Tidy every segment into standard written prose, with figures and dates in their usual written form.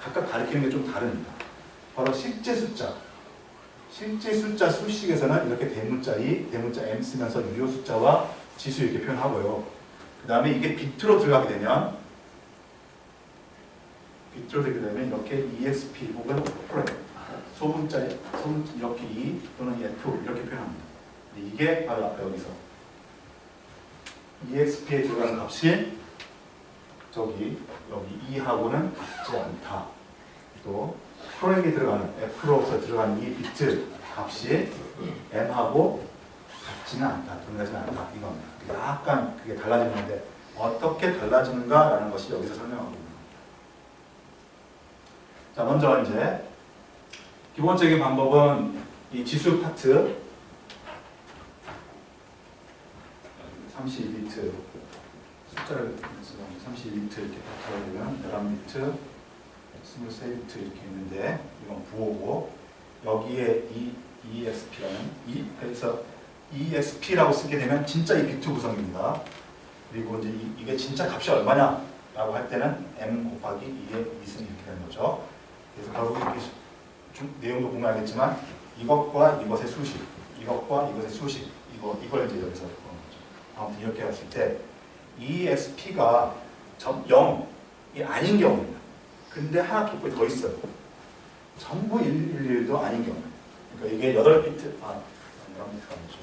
각각 가리키는 게 좀 다릅니다. 바로 실제 숫자 수식에서는 이렇게 대문자 2, 대문자 m 쓰면서 유효 숫자와 지수 이렇게 표현하고요. 그 다음에 이게 비트로 들어가게 되면 이렇게 ESP 혹은 소문자 이렇게 2 또는 F 이렇게 표현합니다. 근데 이게 바로 아까 여기서 ESP에 들어가는 값이 여기 2하고는 같지 않다. 또 프로그램에 들어가는 F로서 들어가는 이 비트 값이 M하고 같지는 않다. 동일하지는 않다. 이겁니다. 약간 그게 달라지는데 어떻게 달라지는가라는 것이 여기서 설명하고 있는 겁니다. 자, 먼저 이제 기본적인 방법은 이 지수 파트 32비트 숫자를 32비트 이렇게 파트가 되면 11비트 23비트 이렇게 있는데 이건 부호고 여기에 ESP라는 그래서 ESP라고 쓰게 되면 진짜 이 비트 구성입니다. 그리고 이제 이게 진짜 값이 얼마냐 라고 할 때는 M 곱하기 2의 2승 이렇게 되는 거죠. 그래서 결국 이렇게 내용도 보면 알겠지만 이것과 이것의 수식 이것과 이것의 수식 이걸 이제 여기서 아무튼 이렇게 했을 때 ESP가 0이 아닌 경우입니다. 근데 하나 더 있어요. 전부 111도 아닌 경우. 그러니까 이게 8비트, 11비트가 아니죠.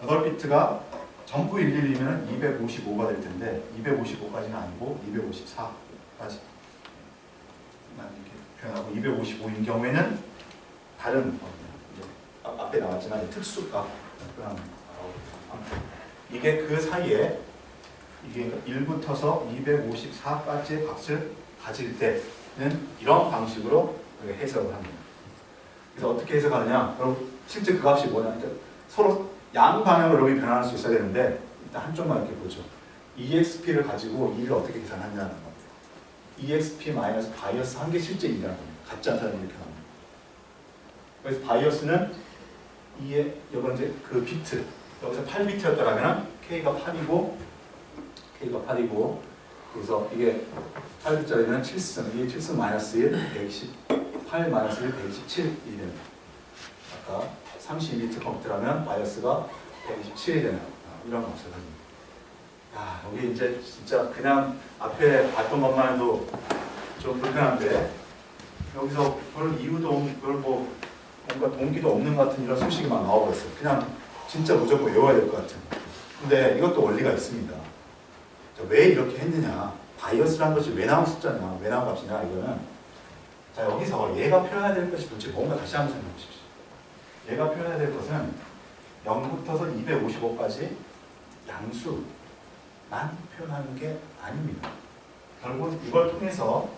8비트죠. 8비트가 전부 111이면 255가 될 텐데 255까지는 아니고 254까지 이렇게 표현하고 255인 경우에는 다른 앞에 나왔지만 특수값 표현합니다. 이게 그 사이에 이게 1부터서 254까지의 값을 가질 때는 이런 방식으로 해석을 합니다. 그래서 어떻게 해석하느냐? 그럼 실제 그 값이 뭐냐? 그러니까 서로 양방향으로 여러분이 변화할 수 있어야 되는데 일단 한쪽만 이렇게 보죠. EXP를 가지고 2를 어떻게 계산하냐는 겁니다. EXP 마이너스 바이어스 한 개 실제 2라는 겁니다. 같지 않다는 이렇게 나옵니다. 그래서 바이어스는 2의 이건 이제 그 비트 여기서 8비트였다라면 K가 8이고 그래서 이게 8비트짜리는 7승 이게 7승 마이너스 1 128 마이너스 1 127이 됩니다. 아까 32비트 컴퓨터라면 바이어스가 127이 되는 이런 값을 합니다. 야, 여기 이제 진짜 그냥 앞에 봤던 것만 해도 좀 불편한데 여기서 별 이유도 없는 별 뭔가 동기도 없는 것 같은 이런 소식이 막 나오고 있어요. 그냥 진짜 무조건 외워야 될 것 같은. 근데 이것도 원리가 있습니다. 왜 이렇게 했느냐? 바이어스라는 것이 왜 나온 숫자냐? 왜 나온 값이냐? 이거는 자 여기서 얘가 표현해야 될 것이 도대체 뭔가 다시 한번 생각해 보십시오. 얘가 표현해야 될 것은 0부터서 255까지 양수만 표현하는 게 아닙니다. 결국 이걸 통해서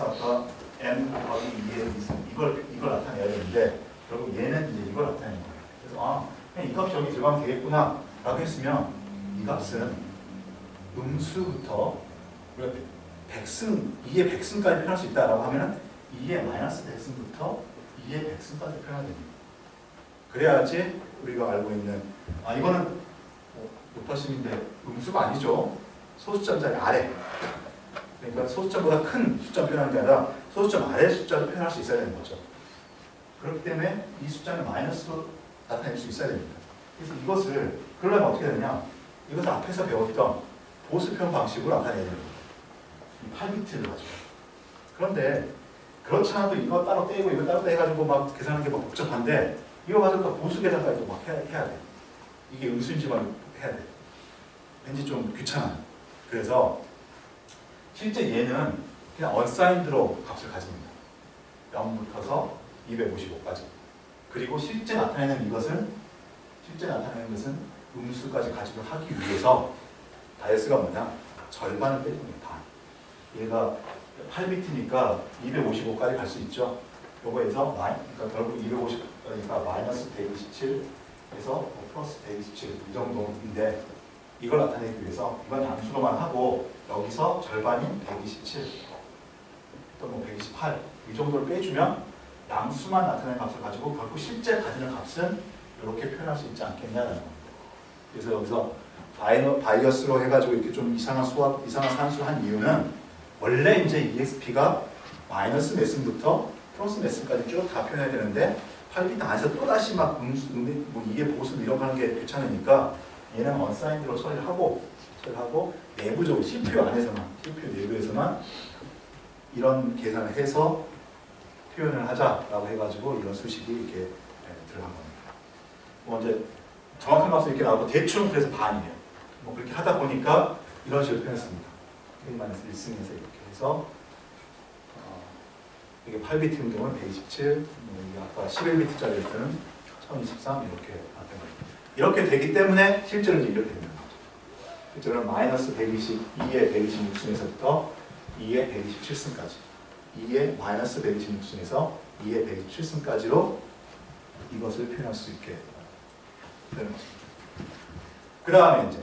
아까 m 곱하기 2의 2승 이걸 나타내야 되는데 결국 얘는 이제 이걸 나타내는 거예요. 그래서 그냥 이 값이 여기 들어가면 되겠구나 라고 했으면 이 값은 음수부터 우리가 2의 100승까지 표현할 수 있다라고 하면 2의 마이너스 100승부터 2의 100승까지 표현해야 됩니다. 그래야지 우리가 알고 있는 이거는 높아심인데 음수가 아니죠. 소수점 아래. 그러니까 소수점보다 큰 숫자 표현하는 게 아니라 소수점 아래 숫자를 표현할 수 있어야 되는 거죠. 그렇기 때문에 이 숫자는 마이너스로 나타낼 수 있어야 됩니다. 그래서 이것을 그러려면 어떻게 되냐? 이것을 앞에서 배웠던 보수 표현 방식으로 나타내야 됩니다. 이 8비트를 가지고. 그런데 그렇지 않아도 이거 따로 떼고 이거 따로 떼가지고 막 계산하는 게 막 복잡한데 이거 가지고 또 보수 계산까지 막 해야 돼. 이게 음수인지만 해야 돼. 왠지 좀 귀찮아. 그래서 실제 얘는 그냥 언사인드로 값을 가집니다. 0부터서 255까지. 그리고 실제 나타내는 것은 음수까지 가지고 하기 위해서 바이어스가 뭐냐? 절반을 빼줍니다. 얘가 8비트니까 255까지 갈 수 있죠. 요거에서 그러니까 결국 250까지가 마이너스 127에서 플러스 127 이 정도인데 이걸 나타내기 위해서 이건 양수로만 하고 여기서 절반인 127 또 뭐 128 이 정도를 빼주면 양수만 나타내는 값을 가지고 결국 실제 가지는 값은 이렇게 표현할 수 있지 않겠냐는 겁니다. 그래서 여기서 바이어스로 해가지고 이렇게 좀 이상한 산수를 한 이유는 원래 이제 EXP가 마이너스 몇 승부터 플러스 몇 승까지 쭉 다 표현해야 되는데 8비트 안에서 또다시 막 뭐 이게 보수 이런 거 하는 게 귀찮으니까 얘는 언사인드로 처리하고 내부적으로 CPU 안에서만 CPU 내부에서만 이런 계산을 해서 표현을 하자라고 해가지고 이런 수식이 이렇게 들어간 겁니다. 뭐 이제 정확한 값은 이렇게 나오고 대충 그래서 반이에요. 뭐 그렇게 하다 보니까 이런 식으로 표현했습니다. K-1승에서 이렇게 해서 이게 8비트인 경우는 127, 이게 아까 11비트짜리였던 1023 이렇게 나타난 겁니다. 이렇게 되기 때문에 실제로 이제 이렇게 되는 거죠. 실제로는 마이너스 122의 126승에서부터 2의 127승까지 2의 마이너스 126승에서 2의 127승까지로 이것을 표현할 수 있게 되는 것입니다. 그 다음에 이제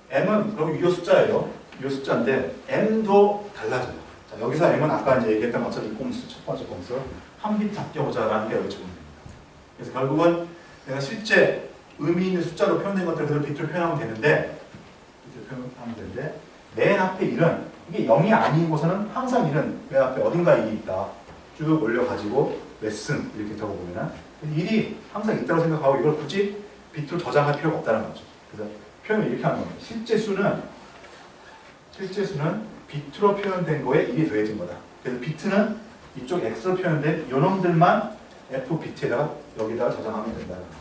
M은 그럼 유효 숫자예요. 유효 숫자인데 M도 달라져요. 자, 여기서 M은 아까 이제 얘기했던 것처럼 이 꼼수, 첫 번째 꼼수 한 비트 아껴보자라는 게 여기 적용됩니다. 그래서 결국은 내가 실제 의미 있는 숫자로 표현된 것들을 그대로 비트로 표현하면 되는데 맨 앞에 1은 이게 0이 아닌 곳에는 항상 1은 맨 앞에 어딘가에 1이 있다. 쭉 올려가지고 레슨 이렇게 적어보면은 1이 항상 있다고 생각하고 이걸 굳이 비트로 저장할 필요가 없다는 거죠. 그래서 표현을 이렇게 하는 겁니다. 실제 수는 비트로 표현된 거에 1이 더해진 거다. 그래서 비트는 이쪽 X로 표현된 요놈들만 F 비트에다가 여기다가 저장하면 된다는 거죠.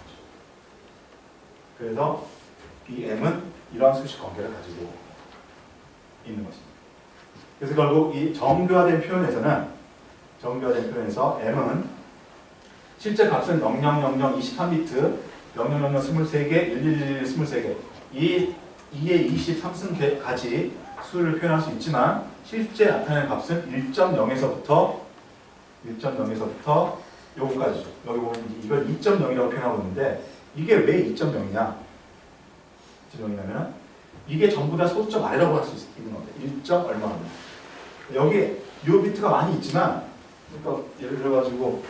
그래서 이 M은 이러한 수식 관계를 가지고 있는 것입니다. 그래서 결국 이 정교화된 표현에서 M은 실제 값은 0000 23비트, 0000 23개, 1111 23개 이 2의 23승까지 수를 표현할 수 있지만 실제 나타내는 값은 1.0에서부터 요거까지죠. 여기 보면 이걸 2.0이라고 표현하고 있는데 이게 왜 2.0이냐? 2.0이냐면 이게 전부 다 소수점 아래라고 할 수 있는 건데 1점 얼마입니다. 여기 요 비트가 많이 있지만 그러니까 예를 들어가지고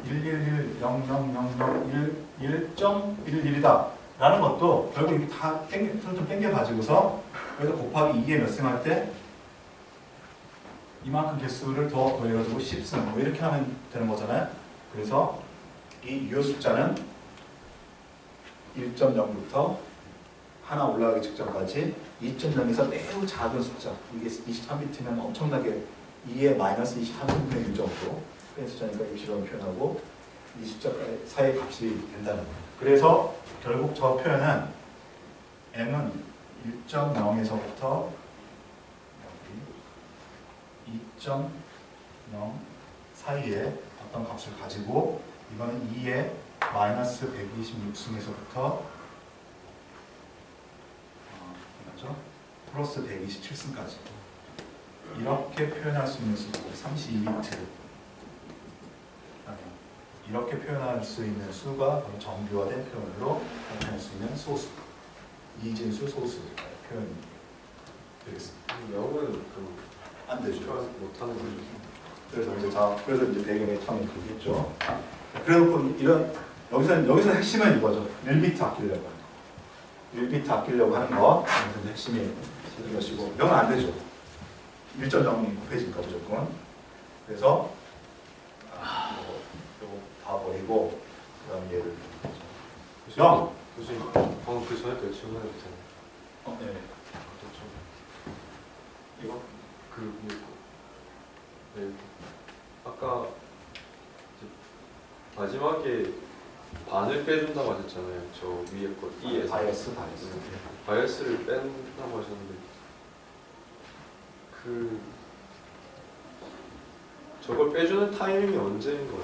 1110001.11이다 라는 것도 결국 이렇게 다 좀 땡겨가지고서 여기서 곱하기 2에 몇 승 할 때 이만큼 개수를 더 더해가지고 10승 뭐 이렇게 하면 되는 거잖아요. 그래서 이 유효 숫자는 1.0부터 하나 올라가기 직전까지 2.0에서 매우 작은 숫자 이게 23비트면 엄청나게 2의 마이너스 23분의 1 정도 큰 숫자니까 이식으로 표현하고 이 숫자 사이의 값이 된다는 거예요. 그래서 결국 저 표현은 M은 1.0에서부터 2.0 사이에 어떤 값을 가지고 이거는 2의 마이너스 126승에서부터 플러스 127승까지 이렇게 표현할 수 있는 수 32비트 이렇게 표현할 수 있는 수가 정교화된 표현으로 나타낼 수 있는 소수 이진수 소수 표현이 되겠습니다. 영어는 안 되죠. 못하는 거죠. 그래서 이제 배경에 처음에 그겠죠. 그래놓고 이런 여기서 핵심은 이거죠. 1비트 아끼려고 하는 거. 1비트 아끼려고 하는 거. 여기서 핵심이 이것이고 영은 안 되죠. 1.0이 곱해지니까 무조건. 그래서 요거 다 버리고 그다음 얘를 0. 교수님 방금 그 전에 그 질문해도 되나요? 네. 이거 네. 아까 마지막에 반을 빼준다고 하셨잖아요. 저 위에 거 E에서 바이어스. 바이어스를 뺀다고 하셨는데 저걸 빼주는 타이밍이 언제인 거예요?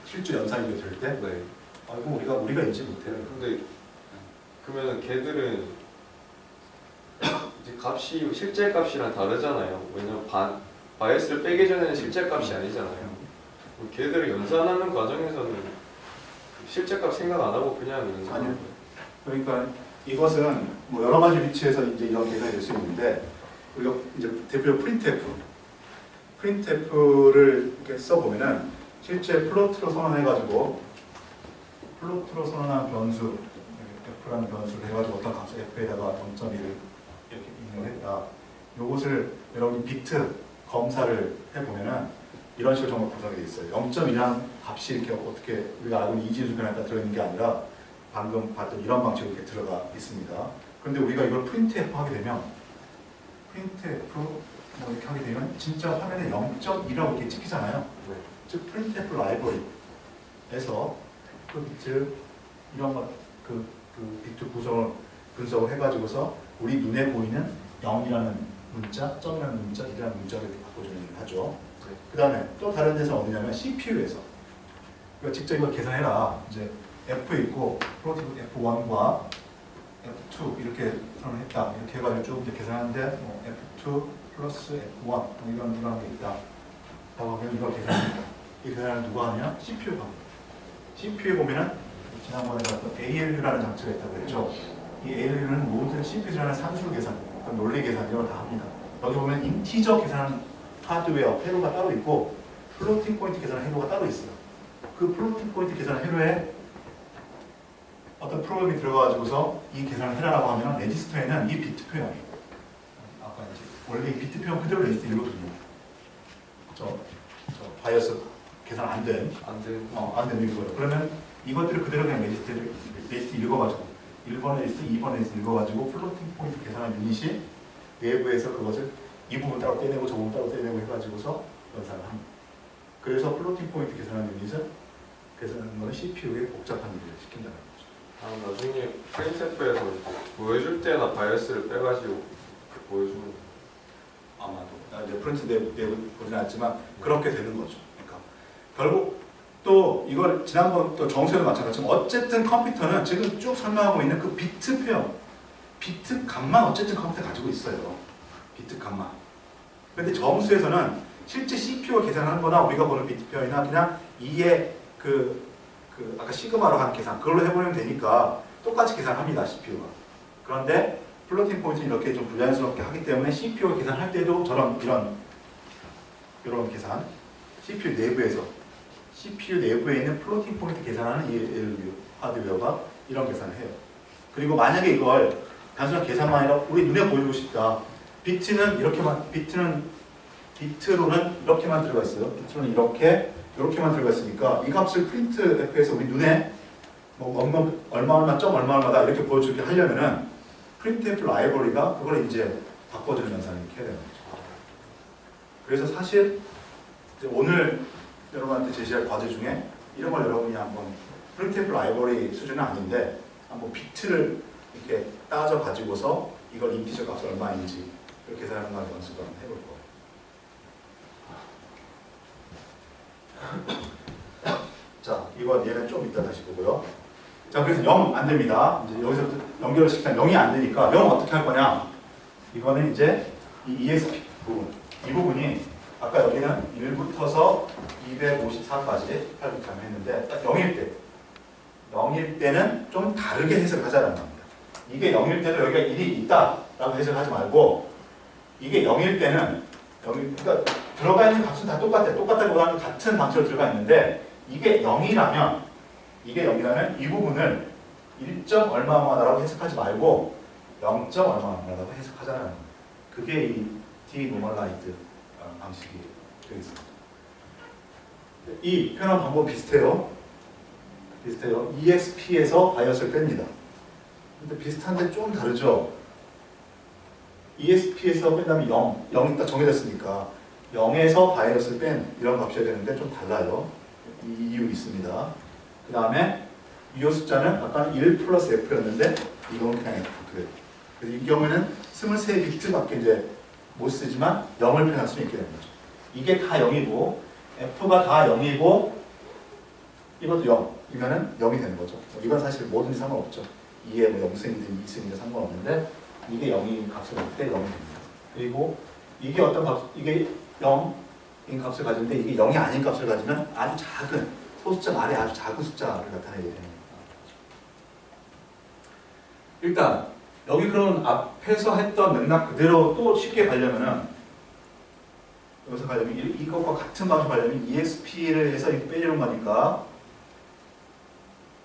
실제 연산이 될 때? 네. 아이고 우리가 인지 못해요. 근데 그러면 걔들은 이제 값이 실제 값이랑 다르잖아요. 왜냐면 바이어스를 빼기 전에는 실제 값이 아니잖아요. 걔들을 연산하는 과정에서는 실제 값 생각 안 하고 그냥 연산하는 거예요. 그러니까 이것은 뭐 여러 가지 위치에서 이제 이런 계산이 될 수 있는데 우리가 이제 대표로 프린트F를 이렇게 써보면은 실제 플로트로 선언해가지고 플로트로 선언한 변수 F라는 변수를 해가지고 어떤 값 F에다가 0.1을 이렇게 입력했다. 요것을 여러분이 비트 검사를 해보면은 이런 식으로 정말 구성이 되어 있어요. 0.1이라는 값이 이렇게 어떻게 우리가 알고 있는 이지수 변화가 들어있는 게 아니라 방금 봤던 이런 방식으로 이렇게 들어가 있습니다. 그런데 우리가 이걸 프린트F 하게 되면 프린트F 뭐 이렇게 하게 되면 진짜 화면에 0.2라고 이렇게 찍히잖아요. 네. 즉 프린트F 라이브러리에서 그 비트 이런 그 비트 구성을 분석을 해가지고서 우리 눈에 보이는 0이라는 문자, 점이라는 문자, 1이라는 문자를 이렇게 바꿔주는 일을 하죠. 그 다음에 또 다른 데서 어디냐면 CPU에서 그러니까 직접 이걸 계산해라. 이제 F 있고 프로티브 F1과 F2 이렇게 선언했다. 이렇게 해가지고 쭉 이제 계산하는데 뭐 F2 플러스 F1 뭐 이런 게 있다. 라고 하면 이걸 계산합니다. 이 계산을 누가 하냐? CPU가 합니다. CPU에 보면은 지난번에 봤던 ALU라는 장치가 있다고 했죠. 이 ALU는 모든 CPU라는 산술 계산, 논리 계산 이런 걸 다 합니다. 여기 보면 인티저 계산 하드웨어 회로가 따로 있고 플로팅 포인트 계산 회로가 따로 있어요. 그 플로팅 포인트 계산 회로에 어떤 프로그램이 들어가가지고서 이 계산을 해라라고 하면 레지스터에는 이 비트 표현, 아까 이제 원래 이 비트 표현 그대로 레지스터 읽어줍니다. 저 바이오스 계산 안 된 이거예요. 그러면 이것들을 그대로 그냥 레지스터 읽어가지고 1번 레지스터, 2번 레지스터 읽어가지고 플로팅 포인트 계산한 유닛이 내부에서 그것을 이 부분 따로 떼내고 저 부분 따로 떼내고 해가지고서 연산을 합니다. 그래서 플로팅 포인트 계산한 유닛은 계산하는 것은 CPU에 복잡한 일을 시킨다는 거죠. 나중에 프린트F에서 보여줄 때나 바이오스를 빼가지고 보여주는 아마도 이제 프린트 내부 보지는 않지만 그렇게 되는 거죠. 그러니까 결국 또 이걸 지난번 또 정수에도 마찬가지지만 어쨌든 컴퓨터는 지금 쭉 설명하고 있는 그 비트 표현, 비트 값만 어쨌든 컴퓨터 가지고 있어요. 비트 값만. 근데 정수에서는 실제 CPU가 계산하는 거나 우리가 보는 비트 표현이나 그냥 2의 아까 시그마로 한 계산 그걸로 해보면 되니까 똑같이 계산합니다. CPU가. 그런데 플로팅 포인트는 이렇게 좀 불자연스럽게 하기 때문에 CPU가 계산할 때도 이런 계산 CPU 내부에 있는 플로팅 포인트 계산하는 ALU 하드웨어가 이런 계산을 해요. 그리고 만약에 이걸 단순한 계산만 아니라 우리 눈에 보이고 싶다. 비트로는 이렇게만 들어가 있어요. 비트로는 이렇게만 들어가 있으니까 이 값을 프린트F에서 우리 눈에 뭐 얼마 점 얼마다 이렇게 보여주게 하려면은 프린트F 라이브러리가 그걸 이제 바꿔주는 현상을 이렇게 해야 되는 거죠. 그래서 사실 이제 오늘 여러분한테 제시할 과제 중에 이런 걸 여러분이 한번 프린트F 라이브러리 수준은 아닌데 한번 비트를 이렇게 따져 가지고서 이걸 인티저 값이 얼마인지 이렇게 계산하는 걸 연습을 한번 해볼 거예요. 자, 이건 얘는 좀 이따 다시 보고요. 자, 그래서 0 안 됩니다. 이제 여기서부터 연결을 시키면 0이 안 되니까 0 어떻게 할 거냐? 이거는 이제 이 ESP 부분, 이 부분이 아까 여기는 1부터서 254까지 팔굽혀펴기 했는데 딱 0일 때는 좀 다르게 해석하자는 겁니다. 이게 0일 때도 여기가 1이 있다라고 해석하지 말고 이게 0일 때는 그러니까 들어가 있는 값은 다 똑같다기보다는 같은 방식으로 들어가 있는데 이게 0이라면 이 부분을 1점 얼마라고 해석하지 말고 0점 얼마라고 해석하자는 겁니다. 그게 이 디노멀라이즈 방식이 되겠습니다. 이 표현한 방법 비슷해요. ESP에서 바이오스를 뺍니다. 근데 비슷한데 좀 다르죠. ESP에서 뺀다면 0이 딱 정해졌으니까 0에서 바이오스를 뺀 이런 값이어야 되는데 좀 달라요. 이 이유 있습니다. 그 다음에 이 숫자는 아까 1 플러스 F였는데 이건 그냥 F. 그래서 이 경우에는 23비트밖에 이제 못 쓰지만 0을 표현할 수 있게 되는 거죠. 이게 다 0이고 F가 다 0이고 이것도 0이면은 0이 되는 거죠. 이건 사실 뭐든지 상관없죠. 2에 뭐 0승이든 2승이든 상관없는데 이게 0인 값을 넣을 때 0이 됩니다. 그리고 이게 어떤 값, 이게 0인 값을 가지는데 이게 0이 아닌 값을 가지면 아주 작은 소수점 아래 아주 작은 숫자를 나타내게 됩니다. 일단 여기 그럼 앞에서 했던 맥락 그대로 또 쉽게 가려면은 여기서 가려면 이것과 같은 방식으로 가려면 ESP를 해서 이렇게 빼주는 거니까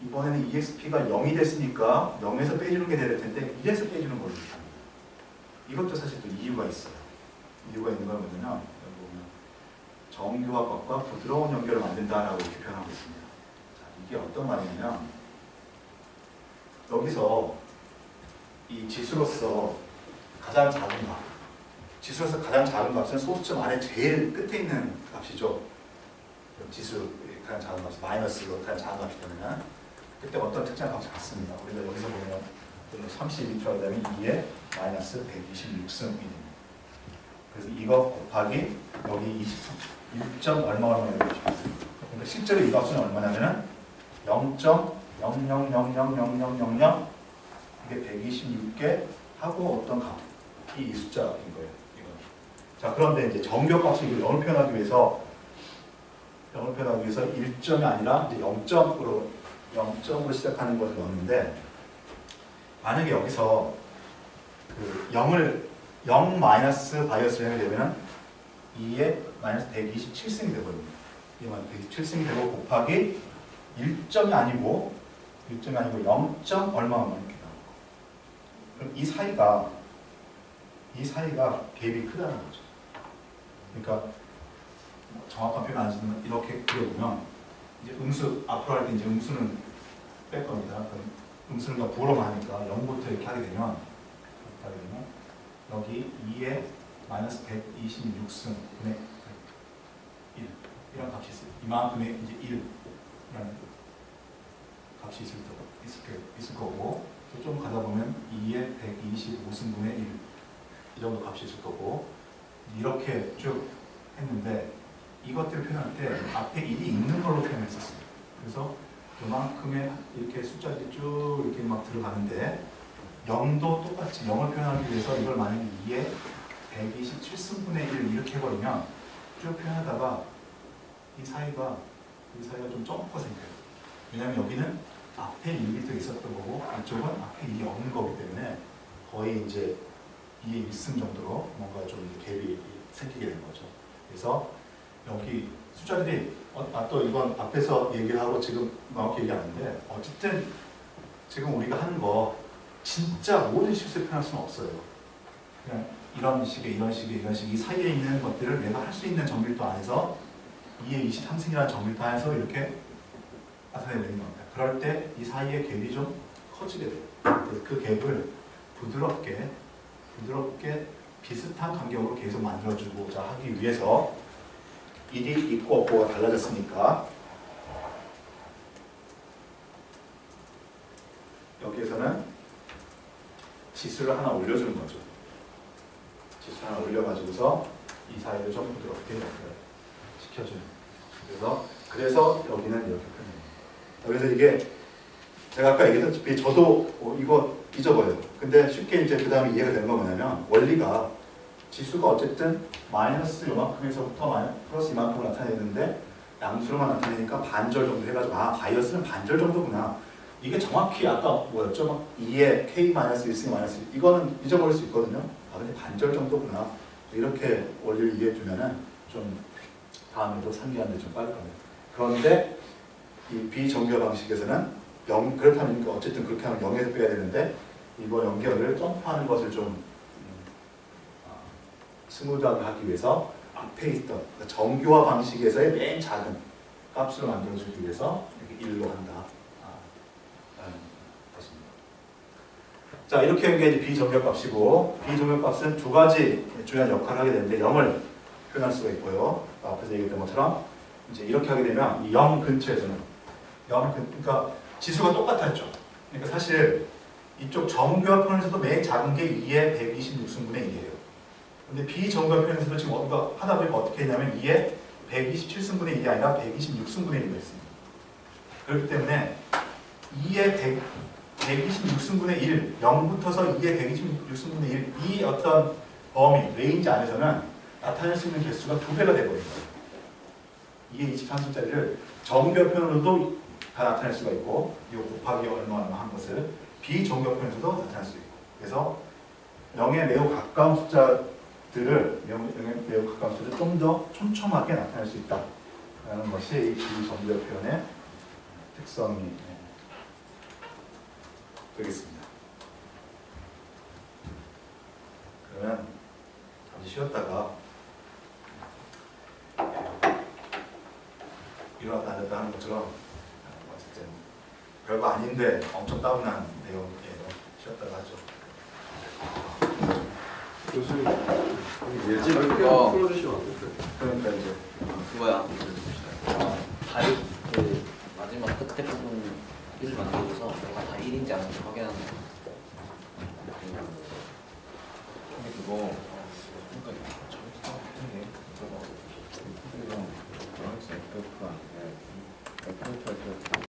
이번에는 ESP가 0이 됐으니까 0에서 빼주는 게 돼야 될 텐데 1에서 빼주는 걸로 합니다. 이것도 사실 또 이유가 있어요. 이유가 있는 건 뭐냐면 여기 보면 정교화법과 부드러운 연결을 만든다라고 이렇게 표현하고 있습니다. 자, 이게 어떤 말이냐면 여기서 이 지수로서 가장 작은 값, 지수로서 가장 작은 값은 소수점 안에 제일 끝에 있는 값이죠. 지수 가장 작은 값, 마이너스로 가장 작은 값이 되면 그때 어떤 특정한 값이 같습니다. 우리가 여기서 보면 32초 하면 2에 마이너스 126승이 됩니다. 그래서 이거 곱하기 여기 6점 얼마 이렇게 줍니다. 그러니까 실제로 이 값은 얼마냐면은 0.00000000 이게 126개 하고 어떤 값이 이 숫자인 거예요. 이거. 자, 그런데 이제 정교값을 0을 표현하기 위해서 1점이 아니라 이제 0점으로 시작하는 것을 넣었는데, 만약에 여기서 그 0 마이너스 바이어스를 하게 되면 2에 마이너스 127승이 되거든요. 2에 마이너스 127승이 되고 곱하기 1점이 아니고 0점 얼마 이렇게 나오고, 그럼 이 사이가 갭이 크다는 거죠. 그러니까 정확한 표현 안 하지만 이렇게 그려보면 이제 음수 앞으로 할 때 이제 음수는 뺄 겁니다. 그럼 음수는 부호로 하니까 0부터 이렇게 하게 되면 여기 2에 마이너스 126승분의 1 이런 값이 있어요. 이만큼의 이제 1이라는 값이 있을 거고, 또 좀 가다 보면 2에 125승분의 1 이 정도 값이 있을 거고, 이렇게 쭉 했는데 이것들을 표현할 때 앞에 1이 있는 걸로 표현했었어요. 그래서 요만큼의 이렇게 숫자들이 쭉 이렇게 막 들어가는데 0도 똑같이 0을 표현하기 위해서 이걸 만약에 2에 127승분의 1 이렇게 해버리면 쭉 표현하다가 이 사이가 좀 점프가 생겨요. 왜냐하면 여기는 앞에 1이 더 있었던 거고 이쪽은 앞에 1이 없는 거기 때문에 거의 이제 2의 1승 정도로 뭔가 좀 갭이 생기게 되는 거죠. 그래서 여기 숫자들이 또 이건 앞에서 얘기를 하고 지금 정확히 얘기하는데, 어쨌든 지금 우리가 하는 거 진짜 모든 실수를 표현할 수는 없어요. 그냥 이런 식의 이 사이에 있는 것들을 내가 할 수 있는 정밀도 안에서 2의 23승이라는 정밀도 안에서 이렇게 나타내는 겁니다. 그럴 때 이 사이의 갭이 좀 커지게 돼요. 그래서 그 갭을 부드럽게 비슷한 간격으로 계속 만들어주고자 하기 위해서 1이 있고 없고가 달라졌으니까 여기에서는 지수를 하나 올려주는 거죠. 지수 하나 올려가지고서 이 사이를 좀 부드럽게 시켜주는. 그래서 여기는 이렇게 표현해요. 그래서 이게 제가 아까 얘기했다시피 저도 이거 잊어버려요. 근데 쉽게 이제 그 다음에 이해가 되는 건 뭐냐면, 원리가 지수가 어쨌든 마이너스 요만큼에서부터 플러스 이만큼을 나타내는데 양수로만 나타내니까 반절 정도 해가지고 바이어스는 반절 정도구나. 이게 정확히 아까 뭐였죠? 막 2에 k 마이너스 1승 마이너스 1. 이거는 잊어버릴 수 있거든요. 근데 반절 정도구나. 이렇게 원리를 이해해 주면은 좀 다음에도 상기하는데 좀 빠를 겁니다. 그런데 이 비정규 방식에서는 그렇다면 어쨌든 그렇게 하면 0에서 빼야 되는데 이거 연결을 점프하는 것을 좀 스무드하게 하기 위해서 앞에 있던 그러니까 정교화 방식에서의 맨 작은 값으로 만들어주기 위해서 이렇게 1로 한다. 라는 것입니다. 자, 이렇게 하는 게 이제 비정교값이고, 비정교값은 두 가지 중요한 역할을 하게 되는데 0을 표현할 수가 있고요. 앞에서 얘기했던 것처럼 이제 이렇게 하게 되면 이 0 근처에서는 그러니까 지수가 똑같았죠. 그러니까 사실 이쪽 정교화 편에서도 맨 작은 게 2의 126승분의 1이에요. 근데 비정교화 편에서도 지금 우리가 하다 보니까 어떻게 했냐면 2의 127승분의 1이 아니라 126승분의 1로 했습니다. 그렇기 때문에 2의 126승분의 1, 0부터서 2의 126승분의 1, 이 어떤 범위, 레인지 안에서는 나타낼 수 있는 개수가 2배가 되버린 거예요. 2의 23승짜리를 정교화 편으로도 다 나타낼 수가 있고, 이 곱하기 얼마 한 것을 비정교화 편에서도 나타낼 수 있고, 그래서 0에 매우 가까운 숫자들을 좀 더 촘촘하게 나타낼 수 있다라는 것이 이 비정교화 표현의 특성이 되겠습니다. 그러면 이제 쉬었다가 일어났다 앉았다 하는 것처럼 어쨌든 별거 아닌데 엄청 다운한 내용이에요. 쉬었다가 하죠. 교수님 예지 몇 개 어. 풀어주시면 안 될까요? 그러니까 이제 그거야. 다리 그 마지막 끝에 부분 1을 만들어줘서 내가 다 1인지 아닌지 확인하는 거.